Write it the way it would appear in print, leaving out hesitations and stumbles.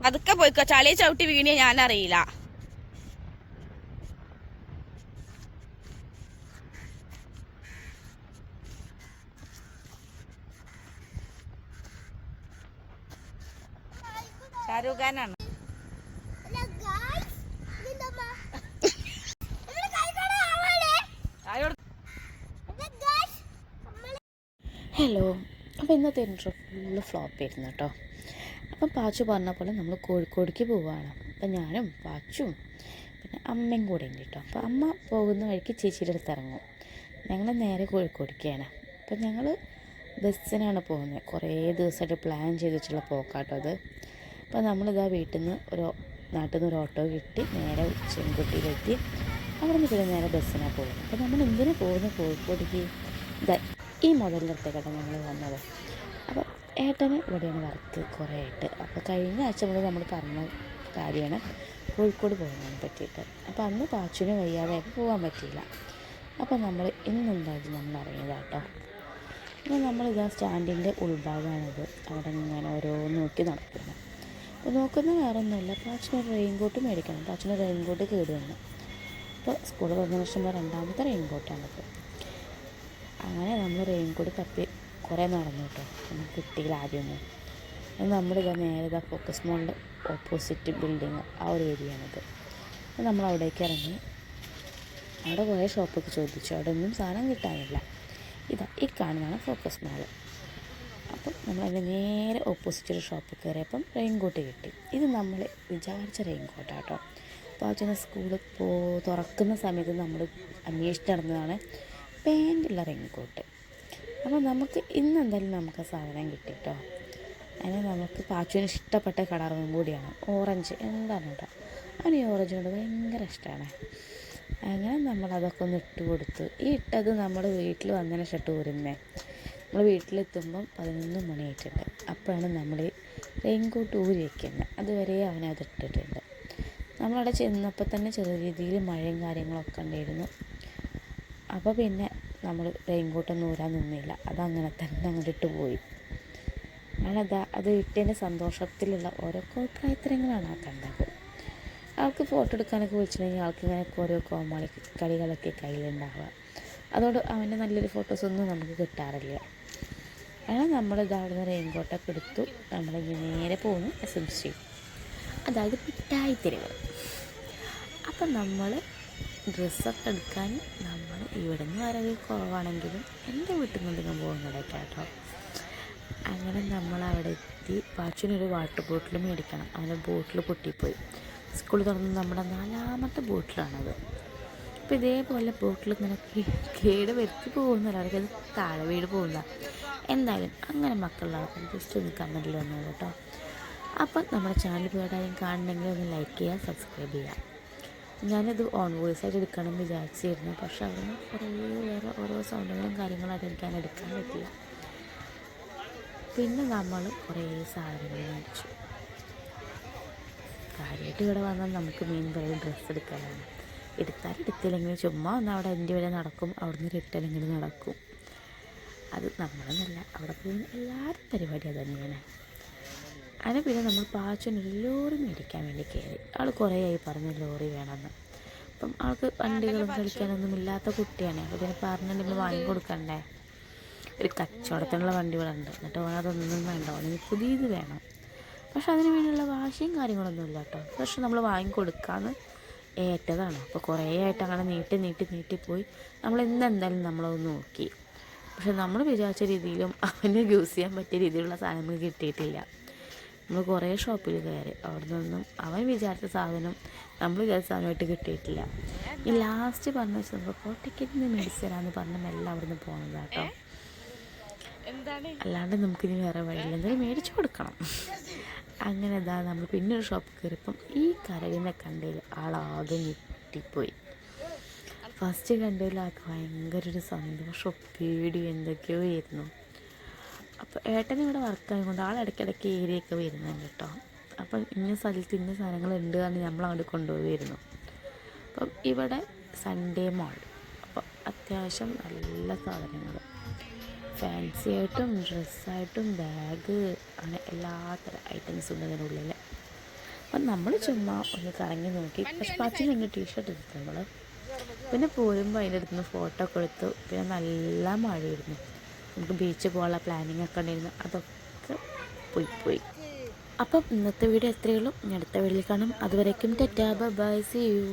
അതൊക്കെ പോയിക്കോ, ചളി ചവിട്ടി വീണിയ ഞാൻ അറിയില്ല. ഷാരൂഖ് ഖാനാണ്. ഹലോ, അപ്പോൾ ഇന്നത്തെ ഇൻട്രോ ഫുള്ള് ഫ്ലോപ്പ് ആയിരുന്നു കേട്ടോ. അപ്പം പാച്ചു പറഞ്ഞ പോലെ നമ്മൾ കോഴിക്കോടേക്ക് പോവുകയാണ്. അപ്പം ഞാനും പാച്ചും പിന്നെ അമ്മയും കൂടെ ഉണ്ട് കേട്ടോ. അപ്പോൾ അമ്മ പോകുന്ന വഴിക്ക് ചേച്ചിയുടെ അടുത്ത് ഇറങ്ങും. ഞങ്ങൾ നേരെ കോഴിക്കോടേക്കാണ്. അപ്പം ഞങ്ങൾ ബസ്സിനാണ് പോകുന്നത്. കുറേ ദിവസമായിട്ട് പ്ലാൻ ചെയ്ത് വെച്ചുള്ള പോക്കാട്ടോ അത്. അപ്പോൾ നമ്മളിതാ വീട്ടിൽ നിന്ന് നാട്ടിൽ നിന്ന് ഒരു ഓട്ടോ കിട്ടി നേരെ ചെങ്കുട്ടിയിലെത്തി. അവിടെ നിന്ന് പിന്നെ നേരെ ബസ്സിനാണ് പോകുന്നത്. അപ്പോൾ നമ്മൾ എന്തിനാണ് പോകുന്നത് കോഴിക്കോടേക്ക്? ഈ മുതലിനടുത്തേക്കാണ് ഞങ്ങൾ വന്നത്. അപ്പോൾ ഏട്ടന് ഇവിടെയാണ് വർക്ക് കുറേ ആയിട്ട്. അപ്പോൾ കഴിഞ്ഞ ആഴ്ച മുതൽ നമ്മൾ പറഞ്ഞ കാര്യമാണ് കോഴിക്കോട് പോകുന്നതിനെ പറ്റിയിട്ട്. അപ്പോൾ അന്ന് പാച്ചുവിന് വയ്യാതെയായിട്ട് പോകാൻ പറ്റിയില്ല. അപ്പോൾ നമ്മൾ ഇന്നെന്തായാലും നമ്മൾ ഇറങ്ങിയതാട്ടോ. അപ്പോൾ നമ്മളിതാ സ്റ്റാൻഡിൻ്റെ ഉൾഭാഗമാണിത്. അവിടെ ഇങ്ങനെ ഓരോന്ന് നോക്കി നടക്കുന്നത്. അപ്പോൾ നോക്കുന്നത് വേറെ ഒന്നുമില്ല, പാച്ചിനൊരു റെയിൻകോട്ട് മേടിക്കണം. പാച്ചിന് റെയിൻകോട്ട് കേട് വന്നു. അപ്പോൾ സ്കൂൾ തുറന്ന ശേഷം രണ്ടാമത്തെ റെയിൻകോട്ടാണിപ്പോൾ. അങ്ങനെ നമ്മൾ റെയിൻകോട്ട് തപ്പി കുറേ നടന്നു കേട്ടോ. ഒന്നും കിട്ടിയില്ല ആദ്യമൊന്നും. അത് നമ്മളിതാ നേരെ ഫോക്കസ് മോളിൻ്റെ ഓപ്പോസിറ്റ് ബിൽഡിങ് ആ ഒരു ഏരിയയാണിത്. അപ്പോൾ നമ്മൾ അവിടേക്ക് ഇറങ്ങി. അവിടെ കുറേ ഷോപ്പൊക്കെ ചോദിച്ചു, അവിടെ ഒന്നും സാധനം കിട്ടാനില്ല. ഈ കാണുന്നതാണ് ഫോക്കസ് മോൾ. അപ്പം നമ്മളതിൻ്റെ നേരെ ഓപ്പോസിറ്റ് ഒരു ഷോപ്പിൽ കയറിയപ്പം റെയിൻകോട്ട് കിട്ടി. ഇത് നമ്മൾ വിചാരിച്ച റെയിൻകോട്ടാട്ടോ. അപ്പോൾ അച്ഛനെ സ്കൂളിൽ തുറക്കുന്ന സമയത്ത് നമ്മൾ അന്വേഷിച്ച് നടന്നതാണ് പാൻറ്റുള്ള റെയിൻകോട്ട്. അപ്പോൾ നമുക്ക് ഇന്നെന്തായാലും നമുക്ക് സാധനം കിട്ടി കേട്ടോ. അതിന് നമുക്ക് പാച്ചുവിന് ഇഷ്ടപ്പെട്ട കളറും കൂടിയാണ് ഓറഞ്ച്. എന്താണ് കേട്ടോ, അവന് ഈ ഓറഞ്ച് കൊണ്ട് ഭയങ്കര ഇഷ്ടമാണ്. അങ്ങനെ നമ്മളതൊക്കെ ഒന്ന് ഇട്ട് കൊടുത്തു. ഈ ഇട്ടത് നമ്മൾ വീട്ടിൽ വന്നതിന് ഷർട്ട് ഊരുന്നേ. നമ്മൾ വീട്ടിലെത്തുമ്പം 11 മണിയായിട്ടുണ്ട്. അപ്പോഴാണ് നമ്മൾ റെയിൻകോട്ട് ഊരി വയ്ക്കുന്നത്. അതുവരെ അവനത് ഇട്ടിട്ടുണ്ട്. നമ്മളവിടെ ചെന്നപ്പോൾ തന്നെ ചെറിയ രീതിയിൽ മഴയും കാര്യങ്ങളൊക്കെ ഉണ്ടായിരുന്നു. അപ്പോൾ പിന്നെ നമ്മൾ റെയിൻകോട്ടൊന്നും ഊരാൻ നിന്നില്ല, അതങ്ങനെ തന്നെ അങ്ങോട്ടിട്ട് പോയി. അത് ഇട്ടതിൻ്റെ സന്തോഷത്തിലുള്ള ഓരോ കോപ്രായത്തരങ്ങളാണ് ആ കണ്ടത്. ആൾക്ക് ഫോട്ടോ എടുക്കാനൊക്കെ വിളിച്ചിട്ടുണ്ടെങ്കിൽ ആൾക്ക് ഇങ്ങനെ ഓരോ കളികളൊക്കെ കയ്യിലുണ്ടാവുക. അതുകൊണ്ട് അവൻ്റെ നല്ലൊരു ഫോട്ടോസൊന്നും നമുക്ക് കിട്ടാറില്ല. അങ്ങനെ നമ്മളിത് അവിടെ നിന്ന് റെയിൻകോട്ടൊക്കെ എടുത്തു. നമ്മളിങ്ങനെ നേരെ പോകുന്നു SMC, അതായത് മിഠായി തെരുവ്. അപ്പം നമ്മൾ ഡ്രസ്സൊക്കെ എടുക്കാൻ നമ്മൾ ഇവിടെ നിന്ന് വരവ് കുറവാണെങ്കിലും എൻ്റെ വീട്ടിൽ നിന്ന് എന്തെങ്കിലും പോകുന്നതൊക്കെ കേട്ടോ. അങ്ങനെ നമ്മൾ അവിടെ എത്തി. പാച്ചുവിനൊരു വാട്ടർ ബോട്ടിൽ മേടിക്കണം. അവൻ്റെ ബോട്ടിൽ പൊട്ടിപ്പോയി. സ്കൂൾ തുറന്ന് നമ്മുടെ 4ാമത്തെ ബോട്ടിലാണത്. അപ്പോൾ ഇതേപോലെ ബോട്ടിൽ ഇങ്ങനെ കേട് വരുത്തി പോകുന്നില്ല, അവർക്കത് താഴെ വീട് പോകുന്ന. എന്തായാലും അങ്ങനെ മക്കളുടെ ജസ്റ്റ് ഒന്ന് കമൻറ്റിൽ വന്നത് കേട്ടോ. അപ്പം നമ്മുടെ ചാനൽ പോയിട്ടായും കാണണമെങ്കിൽ ഒന്ന് ലൈക്ക് ചെയ്യുക, സബ്സ്ക്രൈബ് ചെയ്യുക. ഞാനത് ഓൺ വോയിസ് ആയിട്ട് എടുക്കണമെന്ന് വിചാരിച്ചിരുന്നു. പക്ഷെ അവിടുന്ന് കുറേ വേറെ ഓരോ സൗണ്ടുകളും കാര്യങ്ങളായിട്ട് എനിക്ക് എടുക്കാൻ പറ്റില്ല. പിന്നെ നമ്മൾ കുറേ സാധനങ്ങൾ മേടിച്ചു. കാര്യമായിട്ട് ഇവിടെ വന്നാൽ നമുക്ക് മെയിൻ പറയുന്നത് ഡ്രസ്സ് എടുക്കാനാണ്. എടുത്തില്ലെങ്കിൽ ചുമ്മാ ഒന്ന് അവിടെ എൻ്റെ വരെ നടക്കും, അവിടുന്ന് റിട്ടേണിങ്ങനെ നടക്കും. അത് നമ്മളെന്നല്ല, അവിടെ പോയി എല്ലാവരും പരിപാടി അത് തന്നെയാണ്. അതിന് പിന്നെ നമ്മൾ പാച്ചുവിന് ലോറി മേടിക്കാൻ വേണ്ടി കയറി. ആൾ കുറേ ആയി പറഞ്ഞു ലോറി വേണമെന്ന്. അപ്പം ആൾക്ക് വണ്ടികളും കളിക്കാനൊന്നും ഇല്ലാത്ത കുട്ടിയാണ്. അപ്പോൾ പിന്നെ പറഞ്ഞിട്ടുണ്ടെങ്കിൽ വാങ്ങിക്കൊടുക്കണ്ടേ. ഒരു കച്ചവടത്തിനുള്ള വണ്ടികളുണ്ട്, എന്നിട്ട് അതൊന്നും വേണ്ട, അവന് പുതിയത് വേണം. പക്ഷെ അതിന് വേണ്ടിയുള്ള വാശിയും കാര്യങ്ങളൊന്നും ഇല്ല കേട്ടോ. പക്ഷെ നമ്മൾ വാങ്ങിക്കൊടുക്കാമെന്ന് ഏറ്റതാണ്. അപ്പോൾ കുറേ ആയിട്ട് അങ്ങനെ നീട്ടിപ്പോയി. നമ്മൾ എന്തായാലും നമ്മളത് നോക്കി. പക്ഷെ നമ്മൾ വിചാരിച്ച രീതിയിലും അവന് യൂസ് ചെയ്യാൻ പറ്റിയ രീതിയിലുള്ള സാധനങ്ങൾ കിട്ടിയിട്ടില്ല. നമ്മൾ കുറേ ഷോപ്പിൽ കയറി, അവിടെ നിന്നും അവൻ വിചാരിച്ച സാധനം നമ്മൾ വിചാരിച്ച സാധനമായിട്ട് കിട്ടിയിട്ടില്ല. ഈ ലാസ്റ്റ് പറഞ്ഞ വെച്ചാൽ നമ്മൾ കോട്ടയ്ക്കൽ നിന്ന് മേടിച്ചരാന്ന് പറഞ്ഞ മെല്ലെ അവിടെ നിന്ന് പോകുന്നത് കേട്ടോ. അല്ലാണ്ട് നമുക്കിനി വേറെ വഴിയില്ല, എന്തായാലും മേടിച്ചു കൊടുക്കണം. അങ്ങനെ നമ്മൾ പിന്നെ ഒരു ഷോപ്പ് കയറിയപ്പം ഈ കരവിനെ കണ്ടതിൽ ആളാകെ ഞെട്ടിപ്പോയി. ഫസ്റ്റ് കണ്ടതിൽ ആൾക്ക് ഭയങ്കര ഒരു സന്തോഷം, പേടി എന്തൊക്കെയോ ആയിരുന്നു. അപ്പോൾ ഏട്ടൻ ഇവിടെ വർക്കായതുകൊണ്ട് ആൾ ഇടയ്ക്കിടയ്ക്ക് ഏരിയയൊക്കെ വരുന്നുണ്ട് കേട്ടോ. അപ്പം ഇന്ന സ്ഥലത്ത് ഇന്ന സാധനങ്ങളുണ്ട് കാരണം നമ്മളങ്ങോട്ട് കൊണ്ടുപോയിരുന്നു. അപ്പം ഇവിടെ സൺഡേ മാൾ. അപ്പോൾ അത്യാവശ്യം നല്ല സാധനങ്ങൾ, ഫാൻസി ആയിട്ടും ഡ്രസ്സായിട്ടും ബാഗ് അങ്ങനെ എല്ലാത്തരം ഐറ്റംസും ഉണ്ട് അതിനുള്ളിൽ. അപ്പം നമ്മൾ ചുമ്മാ ഒന്ന് കറങ്ങി നോക്കി. പക്ഷെ പാച്ചിന് ഭയങ്കര ടീഷർട്ട് എടുത്തു നമ്മൾ. പിന്നെ പോരുമ്പോൾ അതിൻ്റെ അടുത്ത് നിന്ന് ഫോട്ടോ ഒക്കെ എടുത്തു. പിന്നെ നല്ല മഴയായിരുന്നു. നമുക്ക് ബീച്ചിൽ പോകാനുള്ള പ്ലാനിങ് ഒക്കെ ഉണ്ടായിരുന്നു. അതൊക്കെ പോയി. അപ്പം ഇന്നത്തെ വീഡിയോ എത്രയുള്ളൂ. ഇനി അടുത്ത വീഡിയോയിൽ കാണാം. അതുവരേക്കും ടാറ്റാ ബൈ സീ യു.